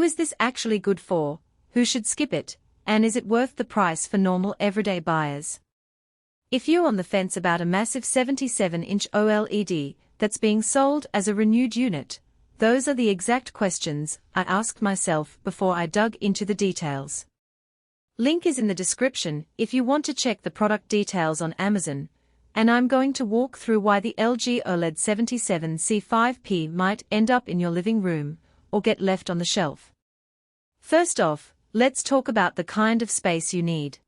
Who is this actually good for, who should skip it, and is it worth the price for normal everyday buyers? If you're on the fence about a massive 77-inch OLED that's being sold as a renewed unit, those are the exact questions I asked myself before I dug into the details. Link is in the description if you want to check the product details on Amazon, and I'm going to walk through why the LG OLED 77C5P might end up in your living room or get left on the shelf. First off, let's talk about the kind of space you need.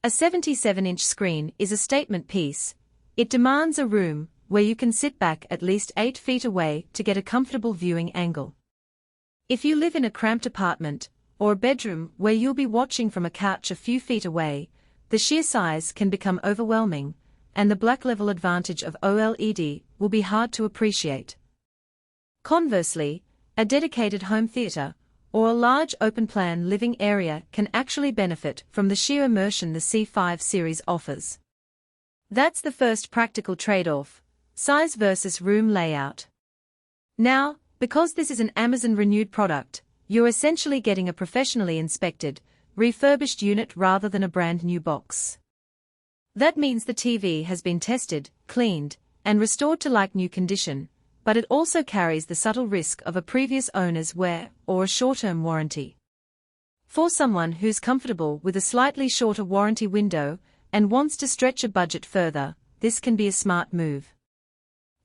A 77-inch screen is a statement piece. It demands a room where you can sit back at least 8 feet away to get a comfortable viewing angle. If you live in a cramped apartment, or a bedroom where you'll be watching from a couch a few feet away, the sheer size can become overwhelming, and the black level advantage of OLED will be hard to appreciate. Conversely, a dedicated home theater, or a large open-plan living area can actually benefit from the sheer immersion the C5 series offers. That's the first practical trade-off: size versus room layout. Now, because this is an Amazon renewed product, you're essentially getting a professionally inspected, refurbished unit rather than a brand new box. That means the TV has been tested, cleaned, and restored to like-new condition, but it also carries the subtle risk of a previous owner's wear or a short-term warranty. For someone who's comfortable with a slightly shorter warranty window and wants to stretch a budget further, this can be a smart move.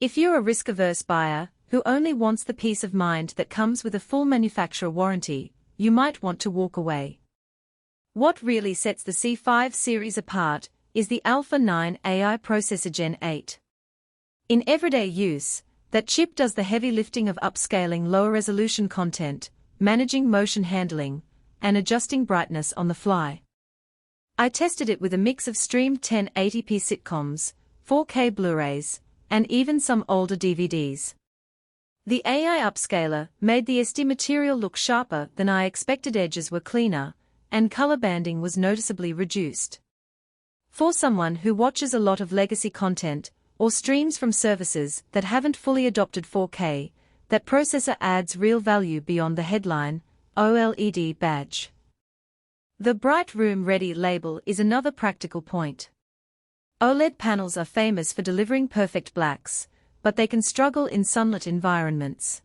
If you're a risk-averse buyer who only wants the peace of mind that comes with a full manufacturer warranty, you might want to walk away. What really sets the C5 series apart is the Alpha 9 AI processor Gen 8. In everyday use, that chip does the heavy lifting of upscaling lower-resolution content, managing motion handling, and adjusting brightness on the fly. I tested it with a mix of streamed 1080p sitcoms, 4K Blu-rays, and even some older DVDs. The AI upscaler made the SD material look sharper than I expected, edges were cleaner, and color banding was noticeably reduced. For someone who watches a lot of legacy content, or streams from services that haven't fully adopted 4K, that processor adds real value beyond the headline OLED badge. The Bright Room Ready label is another practical point. OLED panels are famous for delivering perfect blacks, but they can struggle in sunlit environments.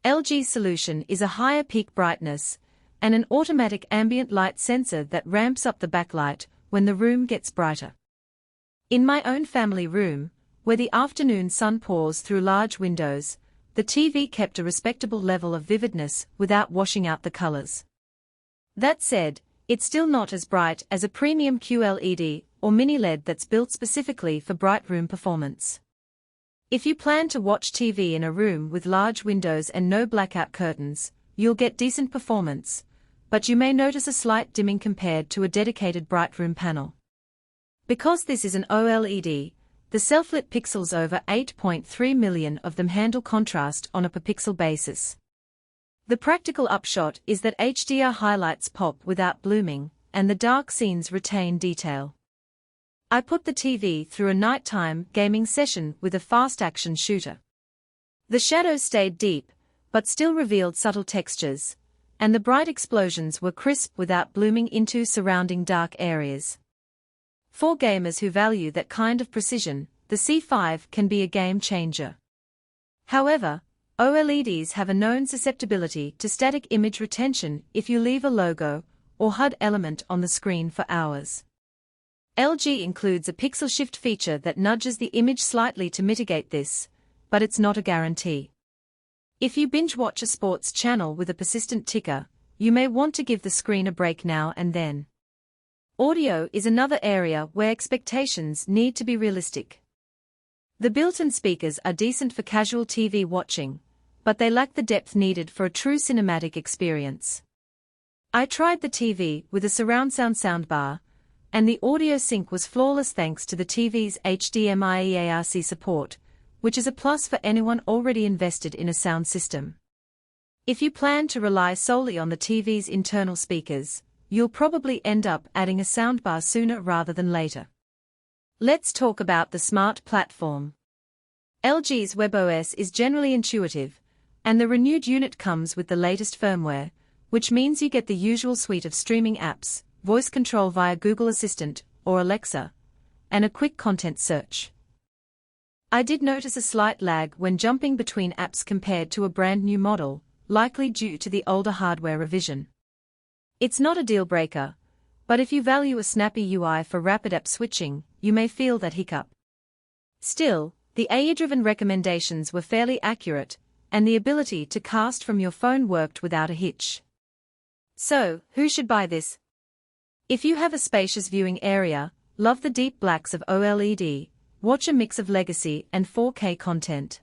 LG's solution is a higher peak brightness and an automatic ambient light sensor that ramps up the backlight when the room gets brighter. In my own family room, where the afternoon sun pours through large windows, the TV kept a respectable level of vividness without washing out the colors. That said, it's still not as bright as a premium QLED or mini LED that's built specifically for bright room performance. If you plan to watch TV in a room with large windows and no blackout curtains, you'll get decent performance, but you may notice a slight dimming compared to a dedicated bright room panel. Because this is an OLED, the self-lit pixels, over 8.3 million of them, handle contrast on a per-pixel basis. The practical upshot is that HDR highlights pop without blooming, and the dark scenes retain detail. I put the TV through a nighttime gaming session with a fast-action shooter. The shadows stayed deep, but still revealed subtle textures, and the bright explosions were crisp without blooming into surrounding dark areas. For gamers who value that kind of precision, the C5 can be a game changer. However, OLEDs have a known susceptibility to static image retention if you leave a logo or HUD element on the screen for hours. LG includes a pixel shift feature that nudges the image slightly to mitigate this, but it's not a guarantee. If you binge-watch a sports channel with a persistent ticker, you may want to give the screen a break now and then. Audio is another area where expectations need to be realistic. The built-in speakers are decent for casual TV watching, but they lack the depth needed for a true cinematic experience. I tried the TV with a surround sound soundbar, and the audio sync was flawless thanks to the TV's HDMI EARC support, which is a plus for anyone already invested in a sound system. If you plan to rely solely on the TV's internal speakers, you'll probably end up adding a soundbar sooner rather than later. Let's talk about the smart platform. LG's WebOS is generally intuitive, And the renewed unit comes with the latest firmware, which means you get the usual suite of streaming apps, voice control via Google Assistant or Alexa, and a quick content search. I did notice a slight lag when jumping between apps compared to a brand new model, likely due to the older hardware revision. It's not a deal breaker, but if you value a snappy UI for rapid app switching, you may feel that hiccup. Still, the AI-driven recommendations were fairly accurate, and the ability to cast from your phone worked without a hitch. So, who should buy this? If you have a spacious viewing area, love the deep blacks of OLED, watch a mix of legacy and 4K content.